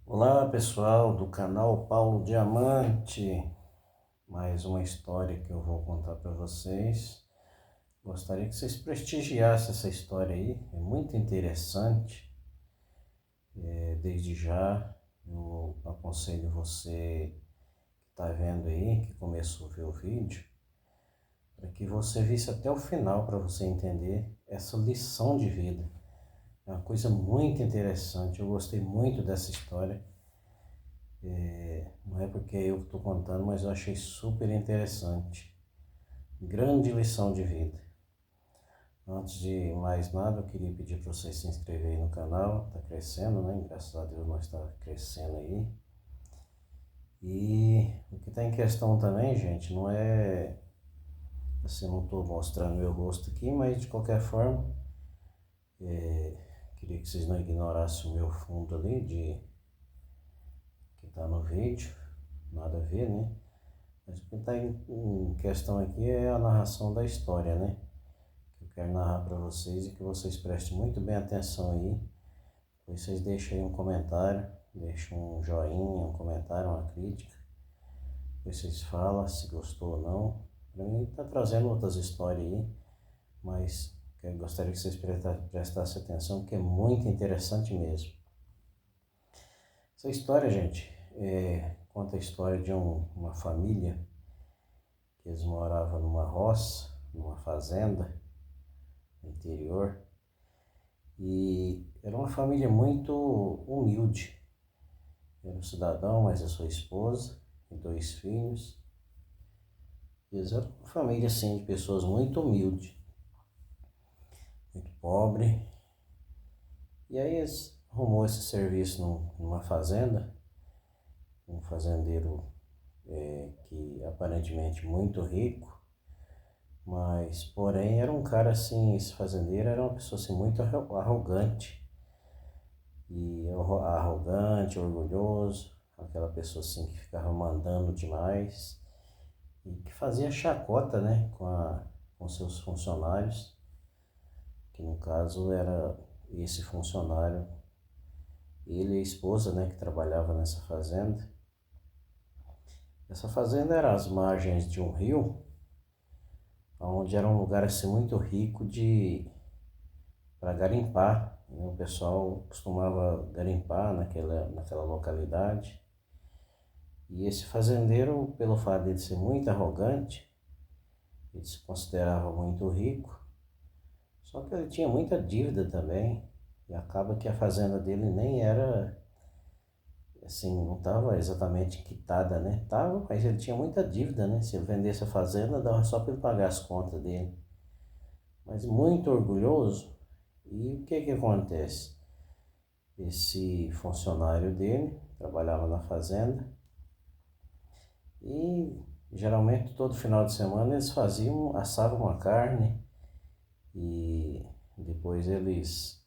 Olá pessoal do canal Paulo Diamante, mais uma história que eu vou contar para vocês. Gostaria que vocês prestigiassem essa história aí, é muito interessante. Desde já eu aconselho você que está vendo aí, que começou a ver o vídeo, para que você visse até o final para você entender essa lição de vida. É uma coisa muito interessante, eu gostei muito dessa história. Não é porque eu estou contando, mas eu achei super interessante. Grande lição de vida. Antes de mais nada, eu queria pedir para vocês se inscreverem no canal. Está crescendo, né? Graças a Deus nós está crescendo aí. E o que está em questão também, gente, não é assim, não estou mostrando meu rosto aqui, mas de qualquer forma, queria que vocês não ignorassem o meu fundo ali de que está no vídeo. Nada a ver, né? Mas o que está em questão aqui é a narração da história, né? Que eu quero narrar para vocês e que vocês prestem muito bem atenção aí. Depois vocês deixem aí um comentário, deixem um joinha, um comentário, uma crítica. Depois vocês falam se gostou ou não. Para mim está trazendo outras histórias aí, mas eu gostaria que vocês prestassem atenção, porque é muito interessante mesmo. Essa história, gente, conta a história de uma família que eles moravam numa roça, numa fazenda no interior, e era uma família muito humilde. Era um cidadão, mais a sua esposa e 2 filhos. Eles eram uma família assim de pessoas muito humildes, muito pobre. E aí eles arrumou esse serviço numa fazenda, um fazendeiro que aparentemente muito rico, mas porém era um cara assim, esse fazendeiro era uma pessoa assim muito arrogante, orgulhoso, aquela pessoa assim que ficava mandando demais e que fazia chacota, né, com seus funcionários, que no caso era esse funcionário, ele e a esposa, né, que trabalhava nessa fazenda. Essa fazenda era às margens de um rio, onde era um lugar assim muito rico de para garimpar, né? O pessoal costumava garimpar naquela localidade. E esse fazendeiro, pelo fato de ele ser muito arrogante, ele se considerava muito rico, só que ele tinha muita dívida também, e acaba que a fazenda dele nem era, assim, não estava exatamente quitada, né? Tava, mas ele tinha muita dívida, né? Se ele vendesse a fazenda, dava só para ele pagar as contas dele. Mas muito orgulhoso, e o que que acontece? Esse funcionário dele trabalhava na fazenda, e geralmente todo final de semana eles assavam uma carne e depois eles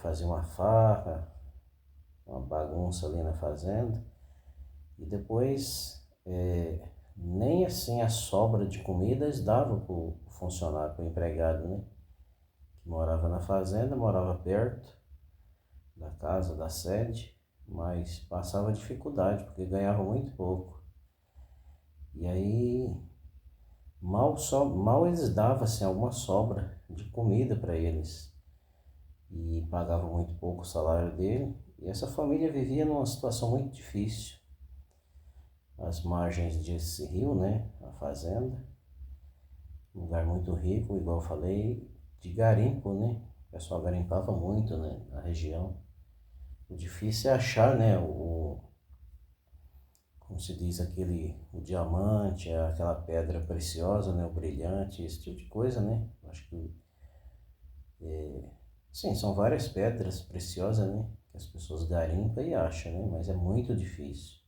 faziam uma farra, uma bagunça ali na fazenda, e depois nem assim a sobra de comida eles davam para o funcionário, para o empregado, né? Que morava na fazenda, morava perto da casa, da sede, mas passava dificuldade porque ganhava muito pouco. E aí mal eles davam assim, alguma sobra de comida para eles e pagavam muito pouco o salário dele. E essa família vivia numa situação muito difícil. As margens desse rio, né, a fazenda, um lugar muito rico, igual eu falei, de garimpo, né? O pessoal garimpava muito, né, na região. O difícil é achar, né, como se diz, o diamante, aquela pedra preciosa, né, o brilhante, esse tipo de coisa, né? Acho que, sim, são várias pedras preciosas, né, que as pessoas garimpam e acham, né, mas é muito difícil.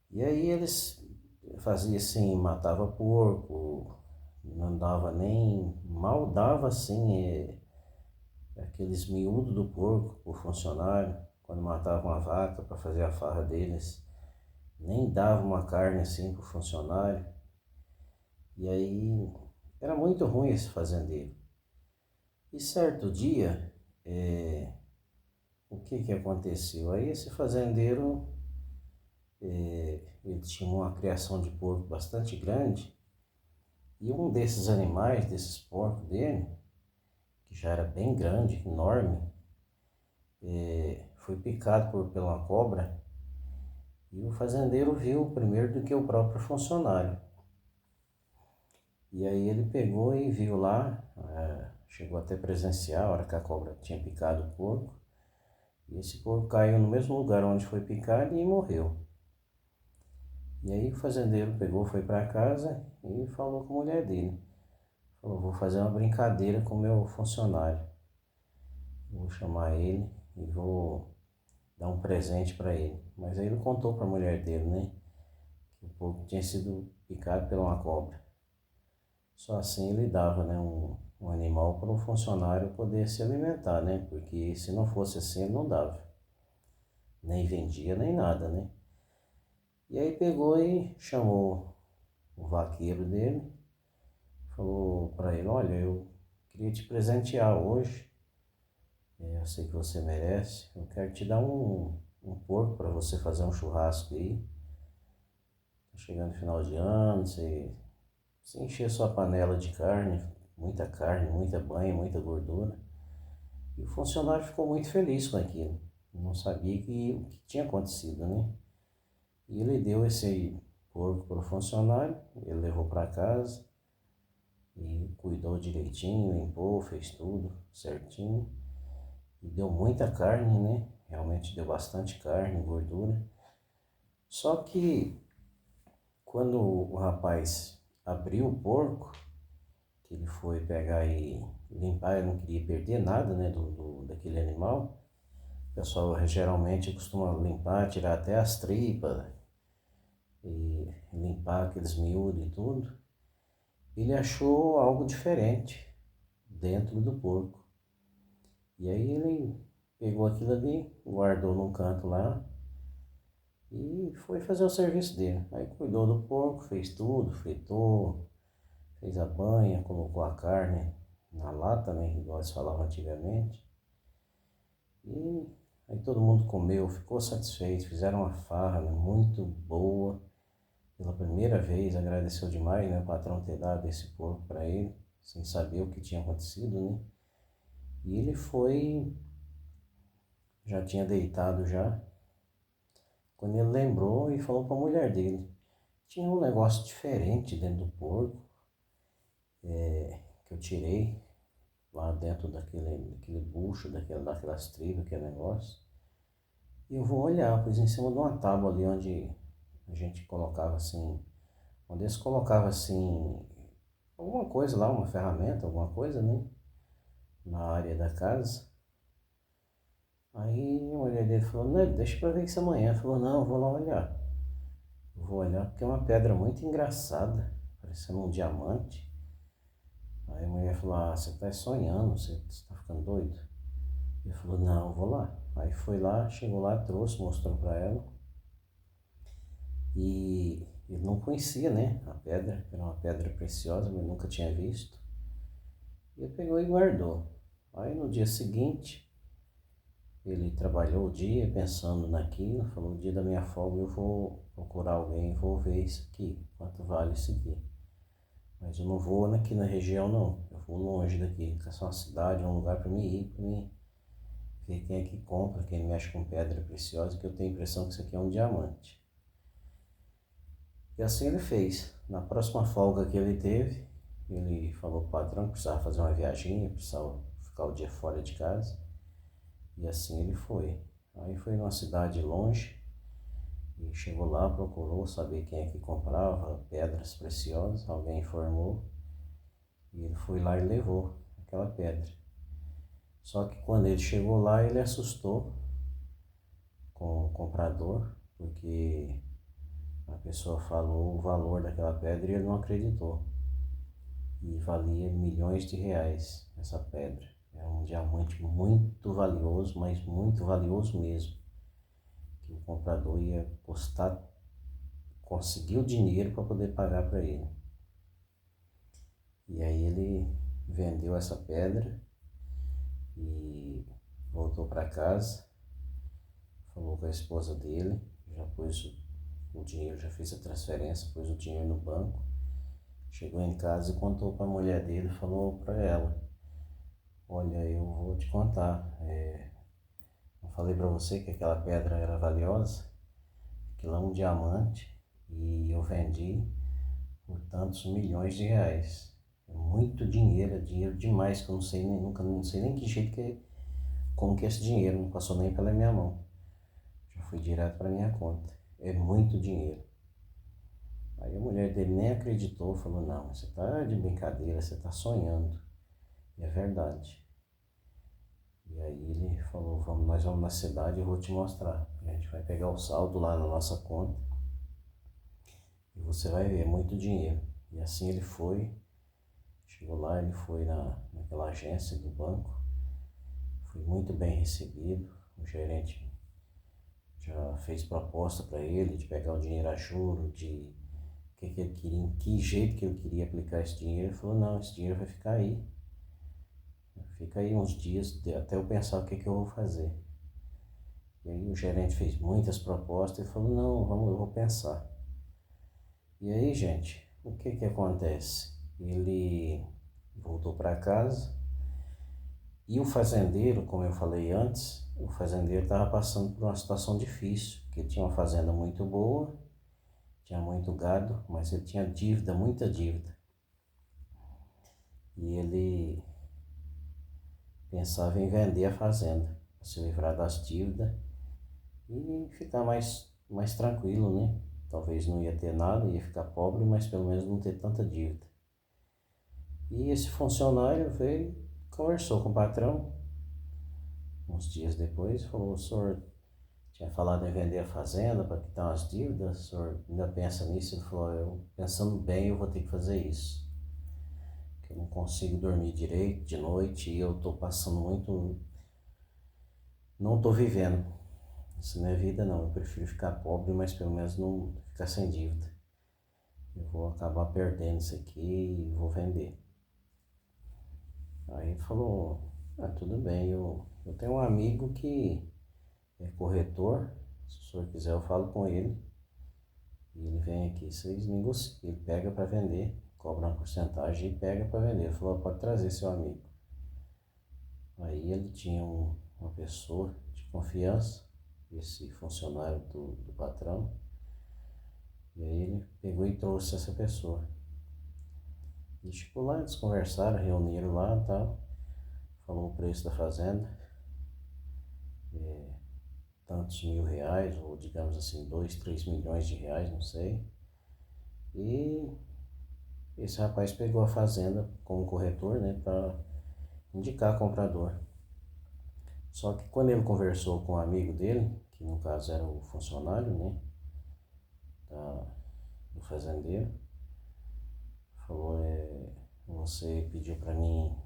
E aí eles faziam assim, matava porco, não dava nem, mal dava assim, aqueles miúdos do porco por funcionário, quando matavam uma vaca para fazer a farra deles, nem dava uma carne assim pro funcionário. E aí era muito ruim esse fazendeiro. E certo dia, o que aconteceu? Aí esse fazendeiro, ele tinha uma criação de porco bastante grande, e um desses animais, desses porcos dele, que já era bem grande, enorme, foi picado pela uma cobra, e o fazendeiro viu primeiro do que o próprio funcionário. E aí ele pegou e viu lá, chegou até presenciar a hora que a cobra tinha picado o porco, e esse porco caiu no mesmo lugar onde foi picado e morreu. E aí o fazendeiro pegou, foi para casa e falou com a mulher dele. Falou, vou fazer uma brincadeira com o meu funcionário. Vou chamar ele e vou dar um presente para ele. Mas aí ele contou para a mulher dele, né? Que o porco tinha sido picado por uma cobra. Só assim ele dava, né, um animal para o funcionário poder se alimentar, né? Porque se não fosse assim ele não dava. Nem vendia, nem nada, né? E aí pegou e chamou o vaqueiro dele, falou para ele, olha, eu queria te presentear hoje, eu sei que você merece, eu quero te dar um porco para você fazer um churrasco aí. Tá chegando o final de ano, você encher sua panela de carne, muita banha, muita gordura. E o funcionário ficou muito feliz com aquilo, não sabia o que tinha acontecido, né? E ele deu esse porco para o funcionário, ele levou para casa e cuidou direitinho, limpou, fez tudo certinho. E deu muita carne, né? Realmente deu bastante carne, gordura. Só que quando o rapaz abriu o porco, que ele foi pegar e limpar, ele não queria perder nada, né, daquele animal. O pessoal geralmente costuma limpar, tirar até as tripas e limpar aqueles miúdos e tudo. Ele achou algo diferente dentro do porco. E aí ele pegou aquilo ali, guardou num canto lá e foi fazer o serviço dele. Aí cuidou do porco, fez tudo, fritou, fez a banha, colocou a carne na lata, né, igual eles falavam antigamente. E aí todo mundo comeu, ficou satisfeito, fizeram uma farra, né, muito boa. Pela primeira vez agradeceu demais, né, o patrão ter dado esse porco para ele, sem saber o que tinha acontecido, né? E ele foi, já tinha deitado já, quando ele lembrou e falou para a mulher dele. Tinha um negócio diferente dentro do porco, que eu tirei lá dentro daquele bucho, daquelas tripas, aquele negócio. E eu vou olhar, pois em cima de uma tábua ali onde a gente colocava assim, onde eles colocavam assim, alguma coisa lá, uma ferramenta, alguma coisa, né? Na área da casa. Aí a mulher dele falou, não, deixa pra ver isso amanhã. Ele falou, não, eu vou lá olhar. Eu vou olhar porque é uma pedra muito engraçada, parecendo um diamante. Aí a mulher falou, ah, você tá sonhando, você tá ficando doido? Ele falou, não, eu vou lá. Aí foi lá, chegou lá, trouxe, mostrou pra ela. E ele não conhecia, né, a pedra, era uma pedra preciosa, mas nunca tinha visto. E ele pegou e guardou. Aí no dia seguinte, ele trabalhou o dia pensando naquilo, falou, o dia da minha folga eu vou procurar alguém, vou ver isso aqui, quanto vale isso aqui. Mas eu não vou aqui na região não, eu vou longe daqui, que é só uma cidade, um lugar para mim ir, para mim ver quem é que compra, quem mexe com pedra preciosa, que eu tenho a impressão que isso aqui é um diamante. E assim ele fez. Na próxima folga que ele teve, ele falou para o patrão que precisava fazer uma viagem, precisava ficar o dia fora de casa. E assim ele foi. Aí foi numa cidade longe e chegou lá, procurou saber quem é que comprava pedras preciosas. Alguém informou e ele foi lá e levou aquela pedra. Só que quando ele chegou lá, ele assustou com o comprador, porque a pessoa falou o valor daquela pedra e ele não acreditou. E valia milhões de reais essa pedra. É um diamante muito valioso, mas muito valioso mesmo. Que o comprador ia custar, conseguir o dinheiro para poder pagar para ele. E aí ele vendeu essa pedra e voltou para casa. falou com a esposa dele, já pôs o dinheiro, já fez a transferência, pôs o dinheiro no banco. Chegou em casa e contou para a mulher dele, falou para ela: olha, eu vou te contar, eu falei para você que aquela pedra era valiosa, aquilo é um diamante e eu vendi por tantos milhões de reais. É muito dinheiro, é dinheiro demais, que eu não sei nem, nunca, não sei nem que jeito como que é esse dinheiro, não passou nem pela minha mão. Já foi direto para minha conta. É muito dinheiro. Aí a mulher dele nem acreditou, falou: não, você tá de brincadeira, você tá sonhando. E é verdade. E aí ele falou: nós vamos na cidade e eu vou te mostrar. A gente vai pegar o saldo lá na nossa conta e você vai ver, é muito dinheiro. E assim ele foi, chegou lá, ele foi naquela agência do banco, foi muito bem recebido, o gerente já fez proposta para ele de pegar o dinheiro a juro, de que ele queria, em que jeito que ele queria aplicar esse dinheiro. Ele falou: não, esse dinheiro vai ficar aí. Fica aí uns dias até eu pensar o que eu vou fazer. E aí o gerente fez muitas propostas e falou: não, eu vou pensar. E aí, gente, o que acontece? Ele voltou para casa e o fazendeiro, como eu falei antes, o fazendeiro estava passando por uma situação difícil, porque tinha uma fazenda muito boa, tinha muito gado, mas ele tinha dívida, muita dívida. E ele pensava em vender a fazenda, para se livrar das dívidas e ficar mais tranquilo, né? Talvez não ia ter nada, ia ficar pobre, mas pelo menos não ter tanta dívida. E esse funcionário veio, conversou com o patrão, uns dias depois, falou: o senhor tinha falado em vender a fazenda para quitar umas dívidas, o senhor ainda pensa nisso? Ele falou: eu pensando bem, eu vou ter que fazer isso. Que eu não consigo dormir direito de noite e eu estou passando muito, não estou vivendo. Isso não é vida não, eu prefiro ficar pobre, mas pelo menos não ficar sem dívida. Eu vou acabar perdendo isso aqui e vou vender. Aí ele falou: tudo bem, eu tenho um amigo que é corretor, se o senhor quiser eu falo com ele. E ele vem aqui, vocês negociam, ele pega para vender, cobra uma porcentagem e pega para vender. Ele falou: pode trazer seu amigo. Aí ele tinha uma pessoa de confiança, esse funcionário do patrão, e aí ele pegou e trouxe essa pessoa. E chegou lá, eles conversaram, reuniram lá e tal, falou o preço da fazenda, tantos mil reais, ou digamos assim, 2, 3 milhões de reais, não sei. E esse rapaz pegou a fazenda como corretor, né, para indicar comprador. Só que quando ele conversou com um amigo dele, que no caso era o funcionário, né, do fazendeiro, falou: você pediu para mim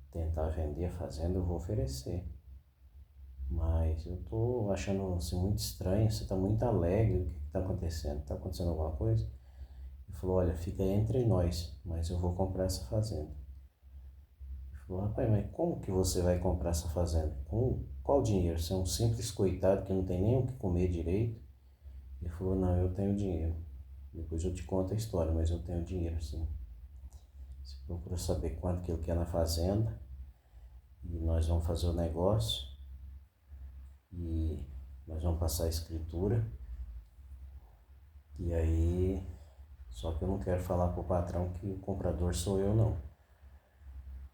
tentar vender a fazenda, eu vou oferecer. Mas eu tô achando assim muito estranho, você tá muito alegre, o que tá acontecendo? Tá acontecendo alguma coisa? Ele falou: olha, fica entre nós, mas eu vou comprar essa fazenda. Ele falou: rapaz, mas como que você vai comprar essa fazenda? Com qual dinheiro? Você é um simples coitado que não tem nem o que comer direito. Ele falou: não, eu tenho dinheiro. Depois eu te conto a história, mas eu tenho dinheiro sim. Você procura saber quanto que ele quer na fazenda e nós vamos fazer o negócio e nós vamos passar a escritura. E aí, só que eu não quero falar pro patrão que o comprador sou eu não.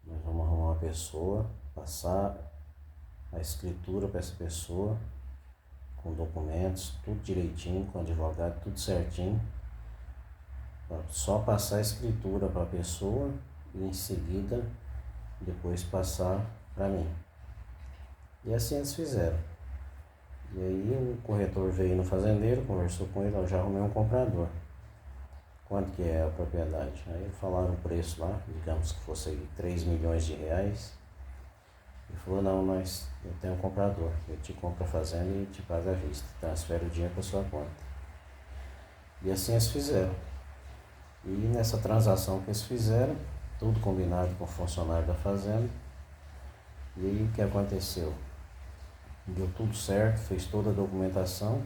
Nós vamos arrumar uma pessoa, passar a escritura para essa pessoa, com documentos, tudo direitinho, com advogado, tudo certinho. Só passar a escritura para a pessoa e em seguida depois passar para mim. E assim eles fizeram. E aí o corretor veio no fazendeiro, conversou com ele: eu já arrumei um comprador. Quanto que é a propriedade? Aí falaram o preço lá, digamos que fosse 3 milhões de reais. Ele falou: não, eu tenho um comprador, eu te compro a fazenda e te pago à vista, transfere o dinheiro para sua conta. E assim eles fizeram. E nessa transação que eles fizeram, tudo combinado com o funcionário da fazenda. E aí o que aconteceu? deu tudo certo, fez toda a documentação,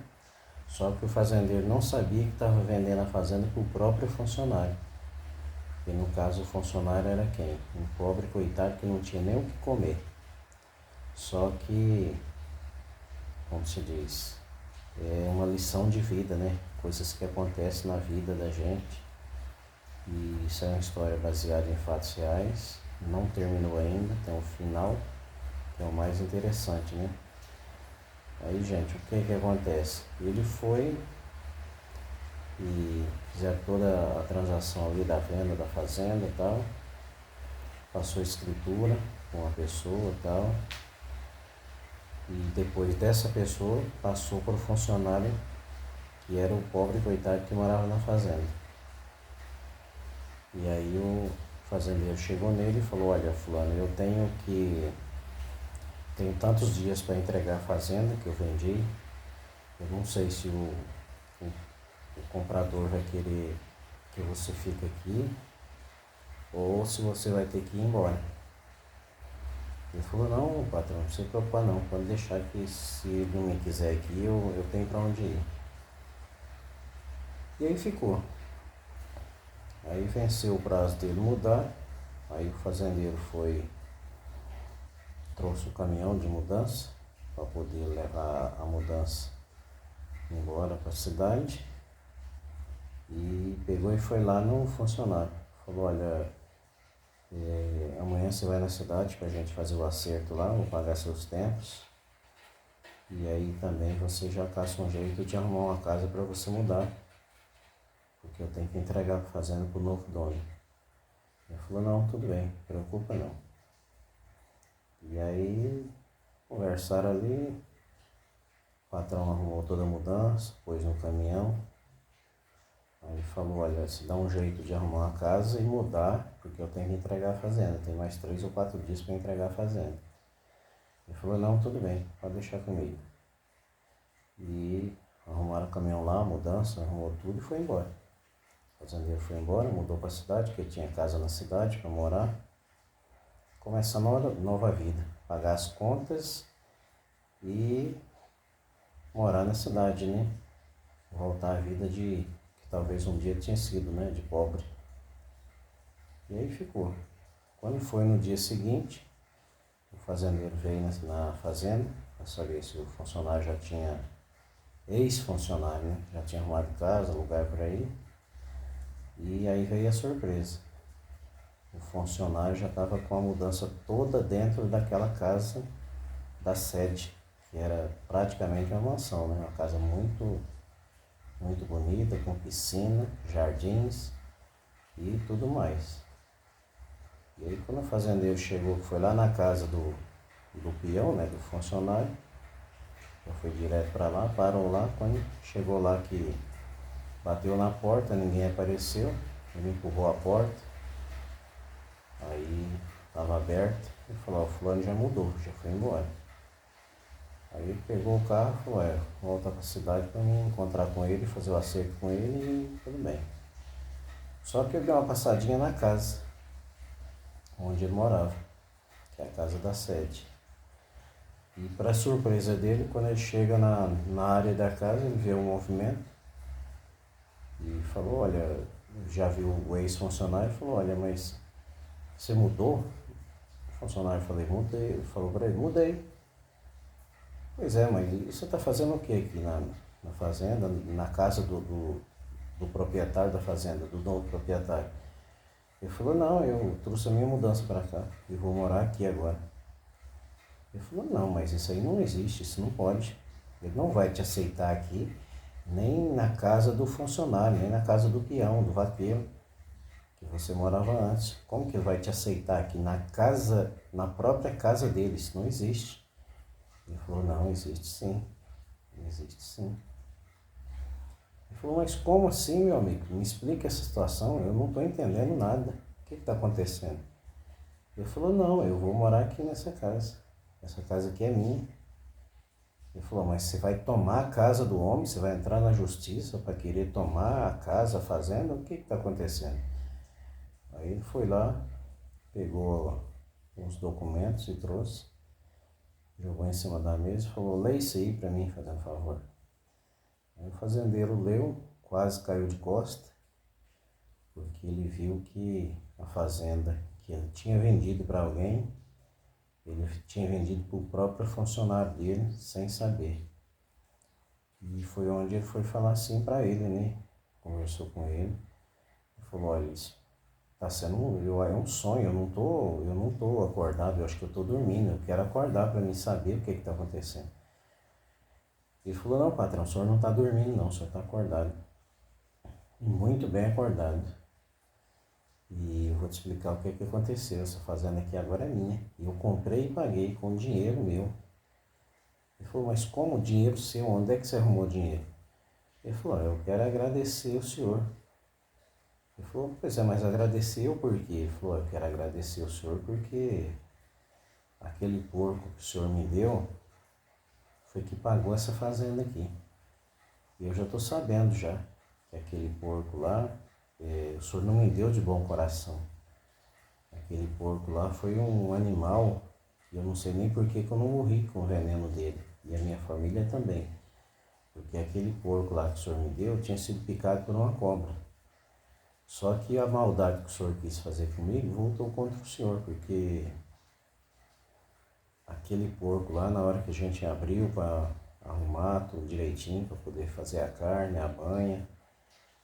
só que o fazendeiro não sabia que estava vendendo a fazenda para o próprio funcionário. E no caso o funcionário era quem? Um pobre coitado que não tinha nem o que comer. Só que, como se diz, é uma lição de vida, né? Coisas que acontecem na vida da gente. E isso é uma história baseada em fatos reais. Não terminou ainda, tem um final, que é o mais interessante, né? Aí, gente, o que acontece? Ele foi e fizeram toda a transação ali da venda da fazenda e tal. Passou a escritura com a pessoa e tal. E depois dessa pessoa passou para o funcionário que era o pobre coitado que morava na fazenda. E aí o fazendeiro chegou nele e falou: olha, fulano, eu tenho tantos dias para entregar a fazenda que eu vendi. Eu não sei se o comprador vai querer que você fique aqui ou se você vai ter que ir embora. Ele falou: não, patrão, não se preocupar não, pode deixar que se ele não me quiser aqui, eu tenho para onde ir. E aí ficou. Aí venceu o prazo dele mudar, aí o fazendeiro trouxe o caminhão de mudança para poder levar a mudança embora para a cidade e pegou e foi lá no funcionário. Falou: olha, amanhã você vai na cidade para a gente fazer o acerto lá, vou pagar seus tempos. E aí também você já caça um jeito de arrumar uma casa para você mudar, porque eu tenho que entregar a fazenda para o novo dono. Ele falou: não, tudo bem, não preocupa não. E aí conversaram ali, o patrão arrumou toda a mudança, pôs no caminhão. Aí falou: olha, se dá um jeito de arrumar uma casa e mudar, porque eu tenho que entregar a fazenda, tem mais 3 ou 4 dias para entregar a fazenda. Ele falou: não, tudo bem, pode deixar comigo. E arrumaram o caminhão lá, a mudança, arrumou tudo e foi embora. O fazendeiro foi embora, mudou para a cidade, porque tinha casa na cidade para morar. Começa a nova vida, pagar as contas e morar na cidade, né? Voltar à vida que talvez um dia tinha sido, né? De pobre. E aí ficou. Quando foi no dia seguinte, o fazendeiro veio na fazenda para saber se o funcionário já tinha, ex-funcionário, né? Já tinha arrumado casa, lugar para ir. E aí veio a surpresa. O funcionário já estava com a mudança toda dentro daquela casa da sede, que era praticamente uma mansão, né? Uma casa muito, muito bonita, com piscina, jardins e tudo mais. E aí quando o fazendeiro chegou, foi lá na casa do peão, né, do funcionário, já foi direto para lá, parou lá, quando chegou lá que bateu na porta, ninguém apareceu, ele empurrou a porta, aí estava aberto, ele falou: o fulano já mudou, já foi embora. Aí ele pegou o carro e falou: volta para a cidade para me encontrar com ele, fazer o acerto com ele e tudo bem. Só que eu dei uma passadinha na casa onde ele morava, que é a casa da sede. E para surpresa dele, quando ele chega na área da casa, ele vê um movimento e falou: olha, já viu o ex-funcionário e falou: olha, mas você mudou? O funcionário falou: mudei. Ele falou para ele: mudei. Pois é, mas você está fazendo o que aqui na fazenda, na casa do proprietário da fazenda, do novo proprietário? Ele falou: não, eu trouxe a minha mudança para cá e vou morar aqui agora. Ele falou: não, mas isso aí não existe, isso não pode. Ele não vai te aceitar aqui, nem na casa do funcionário, nem na casa do peão, do vaqueiro, que você morava antes. Como que ele vai te aceitar aqui na casa, na própria casa dele? Isso não existe. Ele falou: não, existe sim, existe sim. Ele falou: mas como assim, meu amigo? Me explica essa situação, eu não estou entendendo nada. O que está acontecendo? Ele falou: não, eu vou morar aqui nessa casa. Essa casa aqui é minha. Ele falou: mas você vai tomar a casa do homem? Você vai entrar na justiça para querer tomar a casa, a fazenda? O que está acontecendo? Aí ele foi lá, pegou os documentos e trouxe. jogou em cima da mesa e falou: lê isso aí para mim, fazendo favor. Aí o fazendeiro leu, quase caiu de costa, porque ele viu que a fazenda que ele tinha vendido para alguém, ele tinha vendido para o próprio funcionário dele, sem saber. E foi onde ele foi falar assim para ele, né? Conversou com ele, e falou: olha, isso tá sendo é um sonho, eu não tô acordado, eu acho que eu tô dormindo, eu quero acordar para mim saber o que tá acontecendo. Ele falou: não, patrão, o senhor não tá dormindo não, o senhor tá acordado. E muito bem acordado. E eu vou te explicar o que aconteceu. Essa fazenda aqui agora é minha. Eu comprei e paguei com dinheiro meu. Ele falou: mas como dinheiro seu? Onde é que você arrumou dinheiro? Ele falou: eu quero agradecer o senhor. Ele falou: pois é, mas agradecer eu por quê? Ele falou: eu quero agradecer o senhor porque aquele porco que o senhor me deu foi que pagou essa fazenda aqui. E eu já estou sabendo já que aquele porco lá, o senhor não me deu de bom coração. Aquele porco lá foi um animal, e eu não sei nem por que eu não morri com o veneno dele. E a minha família também. Porque aquele porco lá que o senhor me deu tinha sido picado por uma cobra. Só que a maldade que o senhor quis fazer comigo voltou contra o senhor, porque aquele porco lá, na hora que a gente abriu para arrumar tudo direitinho, para poder fazer a carne, a banha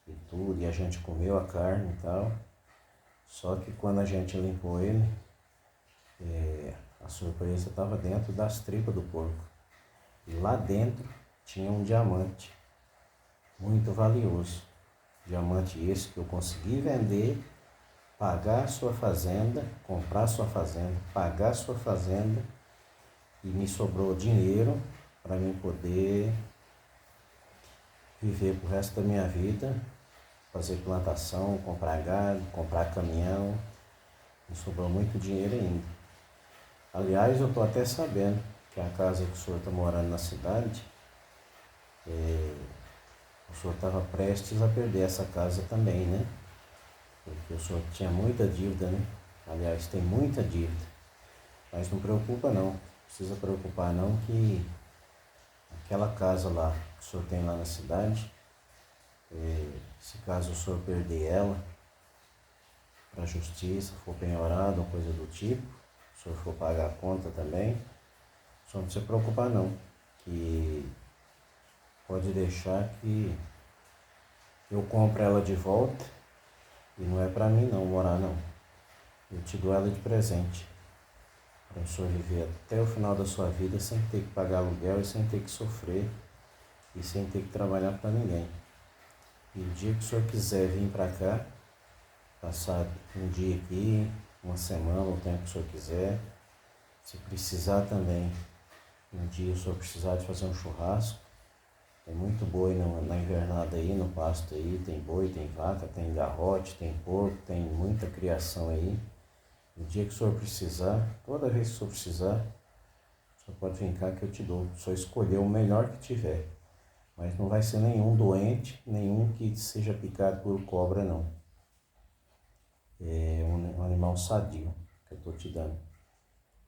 e tudo, e a gente comeu a carne e tal. Só que quando a gente limpou ele, a surpresa estava dentro das tripas do porco. E lá dentro tinha um diamante muito valioso. Diamante esse que eu consegui vender, pagar a sua fazenda, comprar a sua fazenda, pagar a sua fazenda, e me sobrou dinheiro para mim poder viver pro resto da minha vida, fazer plantação, comprar gado, comprar caminhão. Me sobrou muito dinheiro ainda. Aliás, eu estou até sabendo que a casa que o senhor está morando na cidade, o senhor estava prestes a perder essa casa também, né? Porque o senhor tinha muita dívida, né? Aliás, tem muita dívida. Mas não preocupa não, não precisa preocupar não, que aquela casa lá que o senhor tem lá na cidade, se caso o senhor perder ela para a justiça, for penhorado ou coisa do tipo, se o senhor for pagar a conta também, o senhor não precisa preocupar não, que pode deixar que eu compro ela de volta, e não é para mim não morar não. Eu te dou ela de presente, para o senhor viver até o final da sua vida sem ter que pagar aluguel e sem ter que sofrer e sem ter que trabalhar para ninguém. E o dia que o senhor quiser vir para cá, passar um dia aqui, uma semana, o tempo que o senhor quiser, se precisar também, um dia o senhor precisar de fazer um churrasco, tem muito boi na invernada aí, no pasto aí, tem boi, tem vaca, tem garrote, tem porco, tem muita criação aí. No dia que o senhor precisar, toda vez que o senhor precisar, o senhor pode vir cá que eu te dou. O senhor escolher o melhor que tiver. Mas não vai ser nenhum doente, nenhum que seja picado por cobra, não. É um animal sadio que eu estou te dando.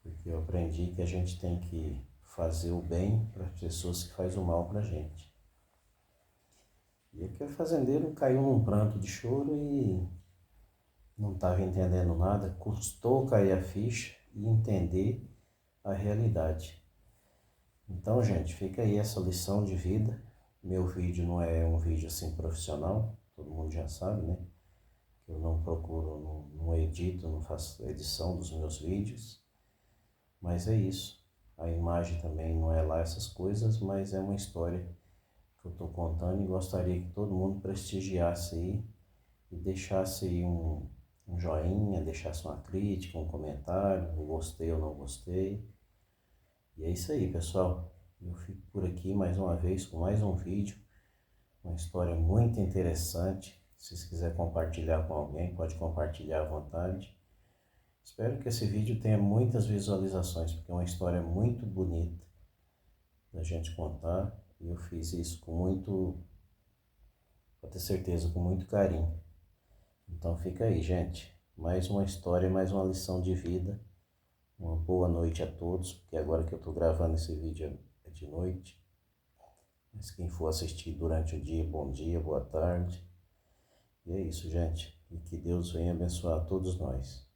Porque eu aprendi que a gente tem que fazer o bem para as pessoas que fazem o mal para a gente. E aquele fazendeiro caiu num pranto de choro e não estava entendendo nada. Custou cair a ficha e entender a realidade. Então, gente, fica aí essa lição de vida. Meu vídeo não é um vídeo assim profissional, todo mundo já sabe, né? Eu não procuro, não edito, não faço edição dos meus vídeos. Mas é isso. A imagem também não é lá essas coisas, mas é uma história que eu estou contando e gostaria que todo mundo prestigiasse aí e deixasse aí um joinha, deixasse uma crítica, um comentário, um gostei ou não gostei. E é isso aí, pessoal. Eu fico por aqui mais uma vez com mais um vídeo, uma história muito interessante. Se vocês quiserem compartilhar com alguém, pode compartilhar à vontade. Espero que esse vídeo tenha muitas visualizações, porque é uma história muito bonita da gente contar. E eu fiz isso com muito, pode ter certeza, com muito carinho. Então fica aí, gente. Mais uma história, mais uma lição de vida. Uma boa noite a todos, porque agora que eu estou gravando esse vídeo é de noite. Mas quem for assistir durante o dia, boa tarde. E é isso, gente. E que Deus venha abençoar todos nós.